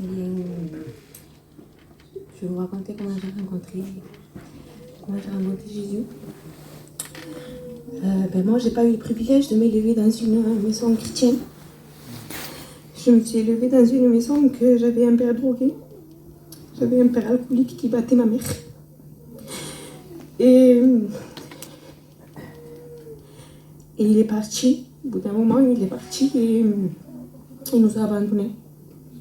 Bien, je vais vous raconter comment j'ai rencontré Jésus. Moi, j'ai pas eu le privilège de m'élever dans une maison chrétienne. Je me suis élevée dans une maison où j'avais un père drogué. J'avais un père alcoolique qui battait ma mère. Et il est parti. Au bout d'un moment, il est parti et il nous a abandonnés.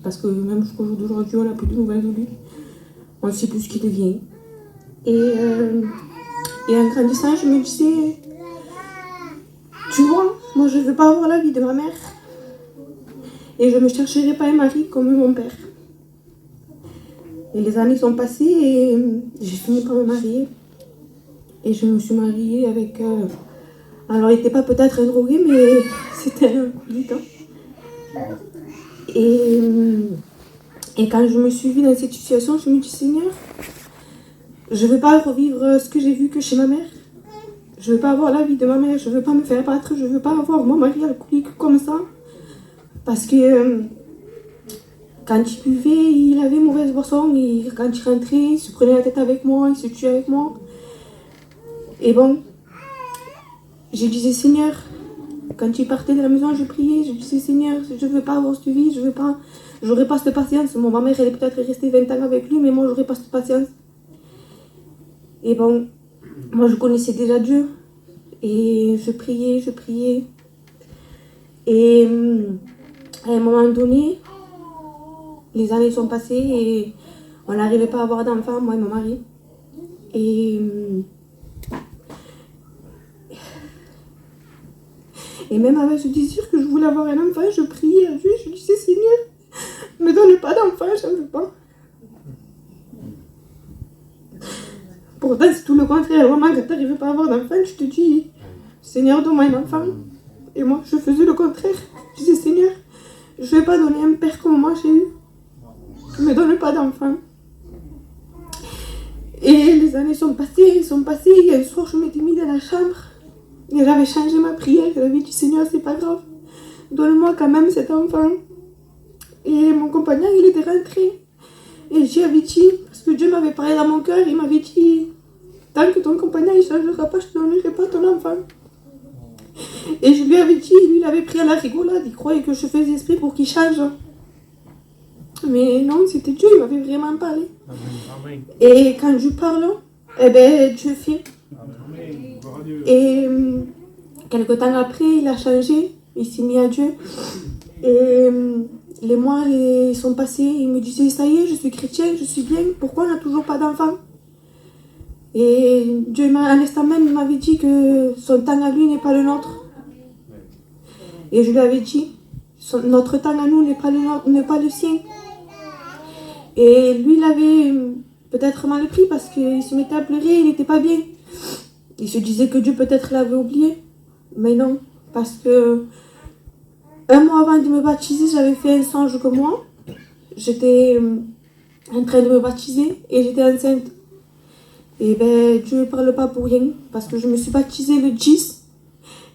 Parce que même jusqu'au jour d'aujourd'hui, on n'a plus de nouvelles de lui. On ne sait plus ce qu'il devient. Et en grandissant, je me disais, tu vois, moi je ne veux pas avoir la vie de ma mère. Et je ne me chercherai pas un mari comme mon père. Et les années sont passées et j'ai fini par me marier. Et je me suis mariée avec... alors, il n'était pas peut-être un drogué, mais c'était un alcoolique. Et quand je me suis vue dans cette situation, je me dis, Seigneur, je ne veux pas revivre ce que j'ai vu que chez ma mère. Je ne veux pas avoir la vie de ma mère, je ne veux pas me faire battre, je ne veux pas avoir mon mari alcoolique comme ça. Parce que quand il buvait, il avait mauvaise boisson, et quand il rentrait, il se prenait la tête avec moi, il se tuait avec moi. Et bon, je disais, Seigneur, quand il partait de la maison, je priais, je disais, Seigneur, je ne veux pas avoir cette vie, j'aurais pas cette patience. Bon, ma mère, elle est peut-être restée 20 ans avec lui, mais moi, j'aurais pas cette patience. Et bon, moi, je connaissais déjà Dieu, et je priais. Et à un moment donné, les années sont passées et on n'arrivait pas à avoir d'enfant, moi et mon mari. Et même avec ce désir que je voulais avoir un enfant, je priais à Dieu, je disais, Seigneur, ne me donne pas d'enfant, je ne veux pas. Pourtant, c'est tout le contraire. Vraiment, quand tu n'arrives pas à avoir d'enfant, tu te dis, Seigneur, donne-moi un enfant. Et moi, je faisais le contraire. Je disais, Seigneur, je ne vais pas donner un père comme moi j'ai eu. Ne me donne pas d'enfant. Et les années sont passées. Et un soir, je m'étais mise dans la chambre. Et j'avais changé ma prière. J'avais dit, Seigneur, c'est pas grave. Donne-moi quand même cet enfant. Et mon compagnon, il était rentré. Et j'y avais dit, parce que Dieu m'avait parlé dans mon cœur, il m'avait dit, tant que ton compagnon ne changera pas, je ne te donnerai pas ton enfant. Et je lui avais dit, lui, il avait pris à la rigolade, il croyait que je faisais esprit pour qu'il change. Mais non, c'était Dieu, il m'avait vraiment parlé. Amen. Et quand je parle, Dieu fait. Amen. Et quelque temps après, il a changé, il s'est mis à Dieu. Et les mois sont passés, il me disait, ça y est, je suis chrétien, je suis bien, pourquoi on n'a toujours pas d'enfant? Et Dieu, à l'instant même, il m'avait dit que son temps à lui n'est pas le nôtre. Et je lui avais dit, notre temps à nous n'est pas le sien. Et lui, il avait peut-être mal pris parce qu'il se mettait à pleurer, il n'était pas bien. Il se disait que Dieu peut-être l'avait oublié. Mais non, parce que un mois avant de me baptiser, j'avais fait un songe comme moi. J'étais en train de me baptiser et j'étais enceinte. Et Dieu ne parle pas pour rien, parce que je me suis baptisée le 10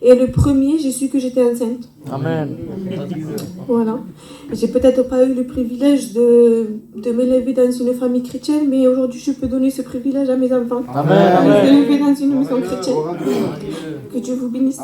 et le 1er, j'ai su que j'étais enceinte. Amen. Voilà. J'ai peut-être pas eu le privilège de m'élever dans une famille chrétienne, mais aujourd'hui je peux donner ce privilège à mes enfants. Amen. De m'élever dans une maison chrétienne. Que Dieu vous bénisse.